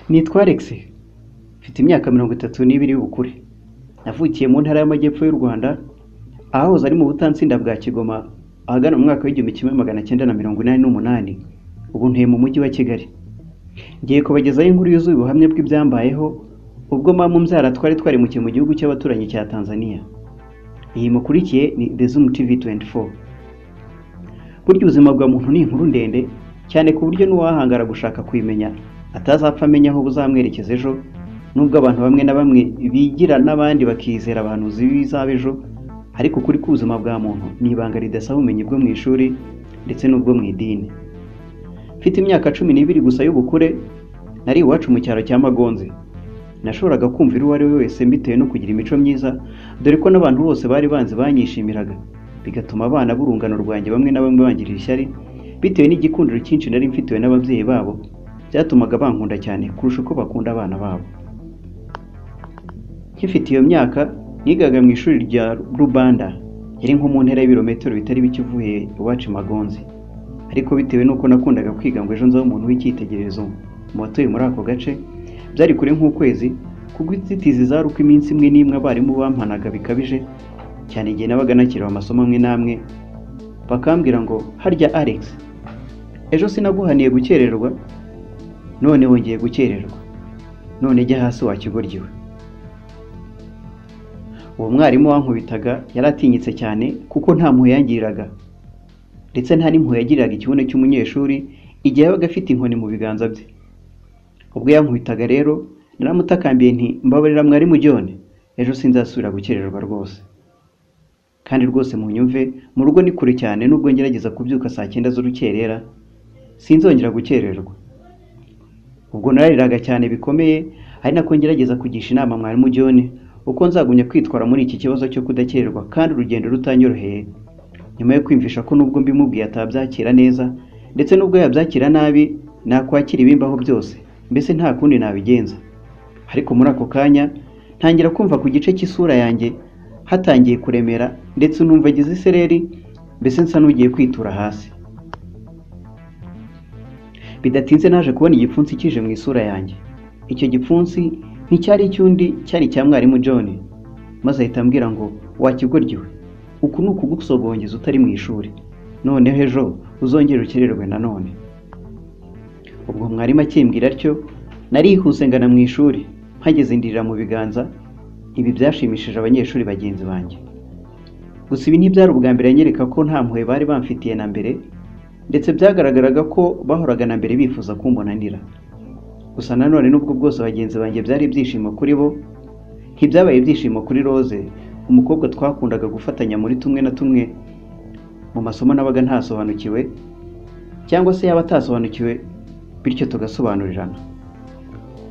Nitwa ALEXIS, mfite imyaka 32 y'ubukure. Navukiye mu ntara y'Amajyepfo y'u Rwanda, ahahoze ari mu butansinda bwa Kigoma, ahagana mu mwaka w'1988. Ubu ntuye mu mujyi wa Kigali. Ngiye kubagezaho inkuru yuzuye ubuhamya bw'ibyambayeho ubwo mama mbyara twari mu gihugu cy'abaturanyi cya Tanzania. Iyi mukurikiye ni The Zoom TV 24. Burya ubuzima bwa muntu ni inkuru ndende cyane ku buryo n'uwahangara gushaka kuyimenya atazapfa amenya aho buzamwerekeza ejo, nubwo abantu bamwe na bamwe bigira n'abandi bakizera abantu zibizaba ejo, ariko kuri k'ubuzima bwa muntu ni ibanga ridasaba ubumenyi bwo mu ishuri ndetse n'ubwo mu idini. Mfite imyaka 12 gusa y'ubukure, nari iwacu mu cyaro cya Magonzi. Nashoboraga kumvira uwo ari we wese mbitewe no kugira imico myiza, dore ko n'abantu bose bari banzi banyishimiraga, bigatuma abana b'urungano rwanjye bamwe na bamwe bangirira ishyari bitewe n'igikundiro cyinshi nari mfitiwe n'ababyeyi babo, byatumaga bankunda cyane kurusha uko bakunda abana babo. Nkifite iyo myaka nigaga mu ishuri rya Rubanda, yari nko mu ntera y'ibirometero bitari bikivuye iwacu Magonzi, ariko bitewe nuko nakundaga kwiga ngo ejo nzabe umuntu w'icyitegererezo mu batuye muri ako gace, byari kure nk'ukwezi kubwo inzitizi zari uko iminsi imwe n'imwe abarimu bampanaga bikabije cyane igihe nabaga nakiriwe amasomo amwe n'amwe, bakambwira ngo harya Alex, ejo sinaguhaniye gukererwa, none wongeye gukererwa, none jya hasi wakigoryiwe. Uwo mwarimu wankubitaga yaratinyitse cyane kuko nta mpuhwe yangiriraga, ndetse nta n'impuhwe yagiriraga ikibuno cy'umunyeshuri igihe yabaga afite inkoni mu biganza bye. Ubwo yankubitaga rero naramutakambiye nti mbabarira mwarimu John, ejo sinzasubira gukererwa rwose. Kandi rwose mu nyumve mu rugo ni kure cyane, nubwo ngerageza kubyuka saa 9 z'urukerera sinzongera gukererwa. Ubwo narariraga cyane bikomeye, ari nako ngerageza kugisha inama mwarimu John uko nzagunya kwitwara muri iki kibazo cyo kudakererwa kandi urugendo rutanyoroheye, nyuma yo kwimvisha ko nubwo mbimubwiye atabyakira neza, ndetse nubwo yabyakira nabi nakwakira ibimbaho byose, mbese nta kundi nabigenza. Ariko muri ako kanya ntangira kumva ku gice cy'isura yanjye hatangiye kuremera, ndetse numva agize isereri, mbese nsa n'ugiye kwitura hasi. Bidatinze naje kubona igipfunsi kije mu isura yanjye. Icyo gipfunsi nticyari icyundi, cyari cya mwarimu John, maze ahita ambwira ngo wakigoryiwe, uku ni ukugusogongeza utari mu ishuri, noneho ejo uzongera ukererwe nanone. Ubwo mwarimu akimbwira atyo narihuse ngana mu ishuri, mpageze ndirira mu biganza. Ibi byashimishije abanyeshuri bagenzi banjye. Gusa ibi ntibyari ubwa mbere yanyereka ko nta mpuhwe bari bamfitiye na mbere, ndetse byagaragaraga ko bahoraga na mbere bifuza kumbona ndira. Gusa nanone nubwo bwose bagenzi banjye byari ibyishimo kuri bo, ntibyabaye ibyishimo kuri Rose, umukobwa twakundaga gufatanya muri tumwe na tumwe mu masomo nabaga ntasobanukiwe, cyangwa se yaba atasobanukiwe bityo tugasobanurirana.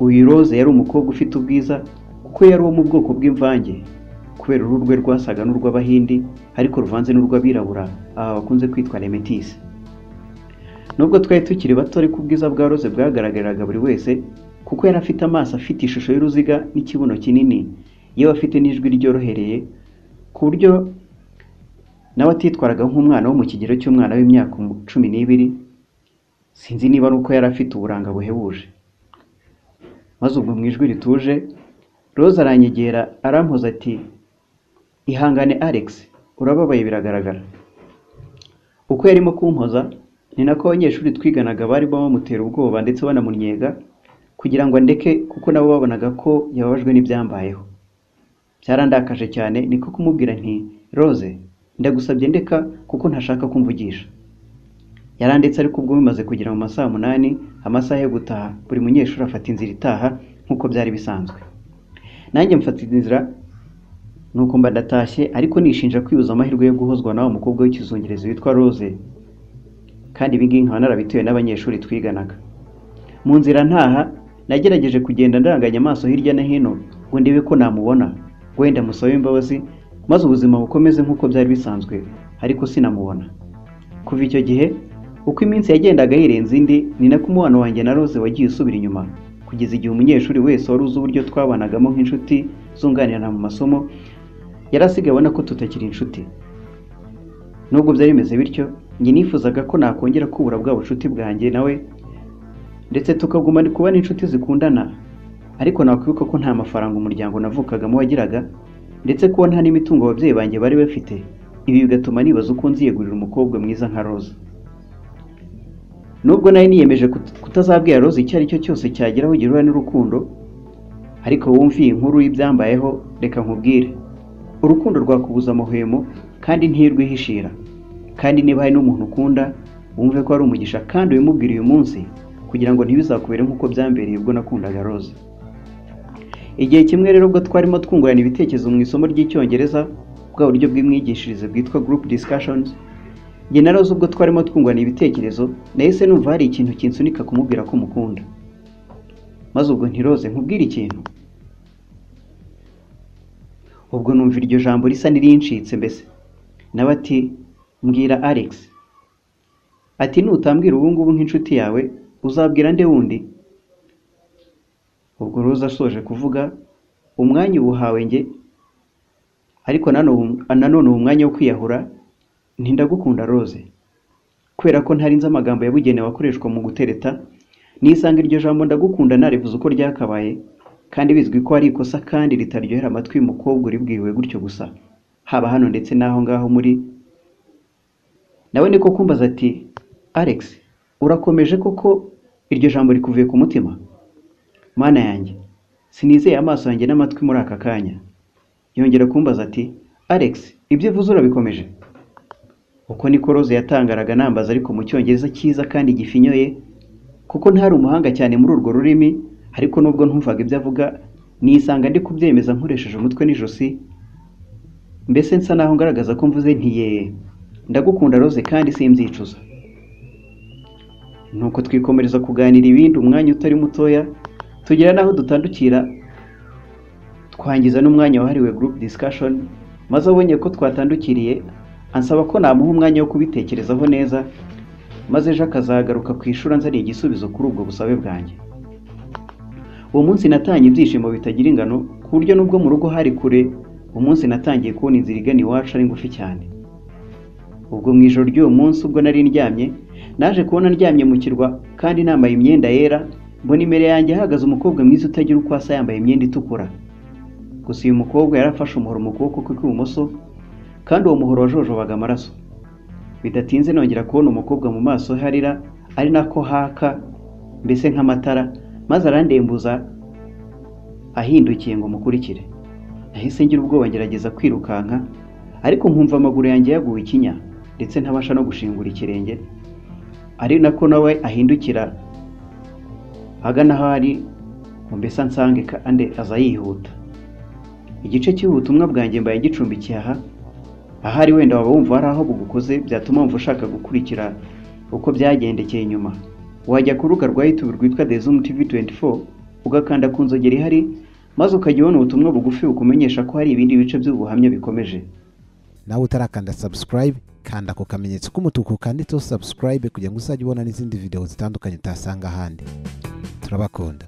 Uyu Rose yari umukobwa ufite ubwiza kuko yari wo mu bwoko bw'imvange, kubera uruhu rwe rwasaga n'urw'Abahindi ariko ruvanze n'urw'abirabura, aba bakunze kwitwa Métis. Nubwo twari tukiri bato, ariko ubwiza bwa Rose bwagaragariraga buri wese kuko yari afite amaso afite ishusho y'uruziga n'ikibuno kinini, yewe afite n'ijwi ryorohereye ku buryo nawe atitwaraga nk'umwana wo mu kigero cy'umwana w'imyaka 12. Sinzi niba ari uko yari afite uburanga buhebuje. Maze ubwo mu ijwi rituje Rose aranyegera arampoza ati ihangane Alex, urababaye biragaragara. Uko yarimo kumpoza ni nako abanyeshuri twiganaga bari bamutera ubwoba ndetse banamunyega kugira ngo ndeke, kuko nabo babonaga ko yababajwe n'ibyambayeho. Byarandakaje cyane, niko kumubwira nti Rose, ndagusabye ndeka kuko ntashaka kumvugisha. Yarandetse, ariko ubwo bimaze kugera mu masaha 8, amasaha yo gutaha, buri munyeshuri afata inzira itaha nkuko byari bisanzwe. Nanjye mfata inzira nuko mba ndatashye, ariko nishinja kwibuza amahirwe yo guhozwa nawe umukobwa w'ikizungerezi witwa Rose, kandi ibi ngibi nkaba narabitewe n'abanyeshuri twiganaga. Mu nzira ntaha nagerageje kugenda ndaranganya amaso hirya no hino ngo ndebe ko namubona, wenda musabe imbabazi maze ubuzima bukomeze nkuko byari bisanzwe, ariko sinamubona. Kuva icyo gihe uko iminsi yagendaga yirenze indi, ni nako umubano wanjye na Rose wagiye usubira inyuma, kugeza igihe umunyeshuri wese wari uzi uburyo twabanagamo nk'inshuti zunganirana mu masomo yarasigaye abona ko tutakiri inshuti. Nubwo byari bimeze bityo, njye nifuzaga ko nakongera kubura bwa bucuti bwanjye nawe, ndetse tukaguma kuba n'inshuti zikundana, ariko nakwibuka ko nta mafaranga umuryango navukagamo wagiraga, ndetse ko nta n'imitungo ababyeyi banjye bari bafite. Ibi bigatuma nibaza uko nziyegurira umukobwa mwiza nka Rose. Nubwo nari niyemeje kutazabwira Rose icyo ari cyo cyose cyageraho gihura n'urukundo, ariko wumviye inkuru y'ibyambayeho, reka nkubwire. Urukundo rwakubuza amahwemo kandi ntirwihishira. Kandi niba hari n'umuntu ukunda, wumve ko ari umugisha kandi ubimubwira uyu munsi, kugira ngo ntibizakubere nk'uko byambereye ubwo nakundaga Rose. Igihe kimwe rero ubwo twarimo twungurana ibitekerezo mu isomo ry'Icyongereza, bwa buryo bw'imyigishirize bwitwa group discussions, njye na Rose ubwo twarimo twungurana ibitekerezo, nahise numva hari ikintu kinsunika kumubwira ko mukunda. Maze ubwo nti Rose, nkubwira ikintu. Ubwo numva iryo jambo risa n'irincitse mbese. Nawe ati, mbwira Alex. Ati, nutambwira ubu ngubu nk'inshuti yawe, uzabwira nde wundi? Ubwo Rose asoje kuvuga, umwanya ubuhawe njye, ariko nanone umwanya wo kwiyahura, ndagukunda Rose. Kubera ko ntari nzi amagambo yabugenewe akoreshwa mu gutereta, nisanga iryo jambo ndagukunda narivuze uko ryakabaye, kandi bizwi ko ari ikosa kandi ritaryohera amatwi y'umukobwa uribwiwe gutyo gusa, haba hano ndetse naho ngaho muri. Nawe niko kumbaza ati, Alex, urakomeje koko iryo jambo rikuvuye ku mutima? Mana yanjye, sinizeye amaso yanjye n'amatwi muri aka kanya. Yongera kumbaza ati, Alex, ibyo uvuze urabikomeje? Uko niko Rose yatangaraga nambaza, ariko mu Cyongereza cyiza kandi gifinyoye, kuko ntari umuhanga cyane muri urwo rurimi, ariko nubwo ntumvaga ibyo avuga, nisanga ndi kubyemeza nkoresheje umutwe n'ijosi, mbese nsa naho ngaragaza ko mvuze nti ndagukunda Rose kandi simbyicuza. Nuko twikomereza kuganira ibindi umwanya utari mutoya, tugera naho dutandukira, twangiza n'umwanya wahariwe group discussion, maze abonye ko twatandukiriye ansaba ko namuha umwanya wo kubitekerezaho neza, maze ejo akazagaruka ku ishuri anzaniye igisubizo kuri ubwo busabe bwanjye. Uwo munsi natanye ibyishimo bitagira ingano, ku buryo nubwo mu rugo hari kure, umunsi natangiye kubona inzira igana iwacu ari ngufi cyane. Ubwo mu ijoro ry'uwo munsi ubwo nari ndyamye, naje kubona ndyamye mu kirwa kandi nambaye imyenda yera, mbona imbere yanjye hahagaze umukobwa mwiza utagira uko asa, yambaye imyenda itukura. Gusa uyu mukobwa yarafashe umuhoro mu kuboko kwe kw'ibumoso, kandi uwo muhoro wajojobaga amaraso. Bidatinze nongera kubona umukobwa mu maso harira, ari nako haka mbese nk'amatara, maze arandembuza ahindukiye ngo mukurikire. Nahise ngira ubwoba ngerageza kwirukanka, ariko nkumva amaguru yanjye yaguye ikinya, ndetse ntabasha no gushingura ikirenge, ari nako nawe ahindukira agana aho ari, mbese ansange kandi aza yihuta. Igice cy'ubutumwa bwanjye mbaye gicumbikiye aha, ahari wenda waba wumva hari aho bugukoze byatuma wumva ushaka gukurikira uko byagendekeye inyuma. Wajya ku rubuga rwa YouTube rwitwa The Zoom TV 24, ugakanda ku nzogera ihari, maze ukajya ubona ubutumwa bugufi bukumenyesha ko hari ibindi bice by'ubuhamya bikomeje. Nawe utarakanda subscribe, kanda ku kamenyetso k'umutuku kanditseho subscribe kugira ngo uzajye ubona n'izindi video zitandukanye utasanga ahandi. Turabakunda.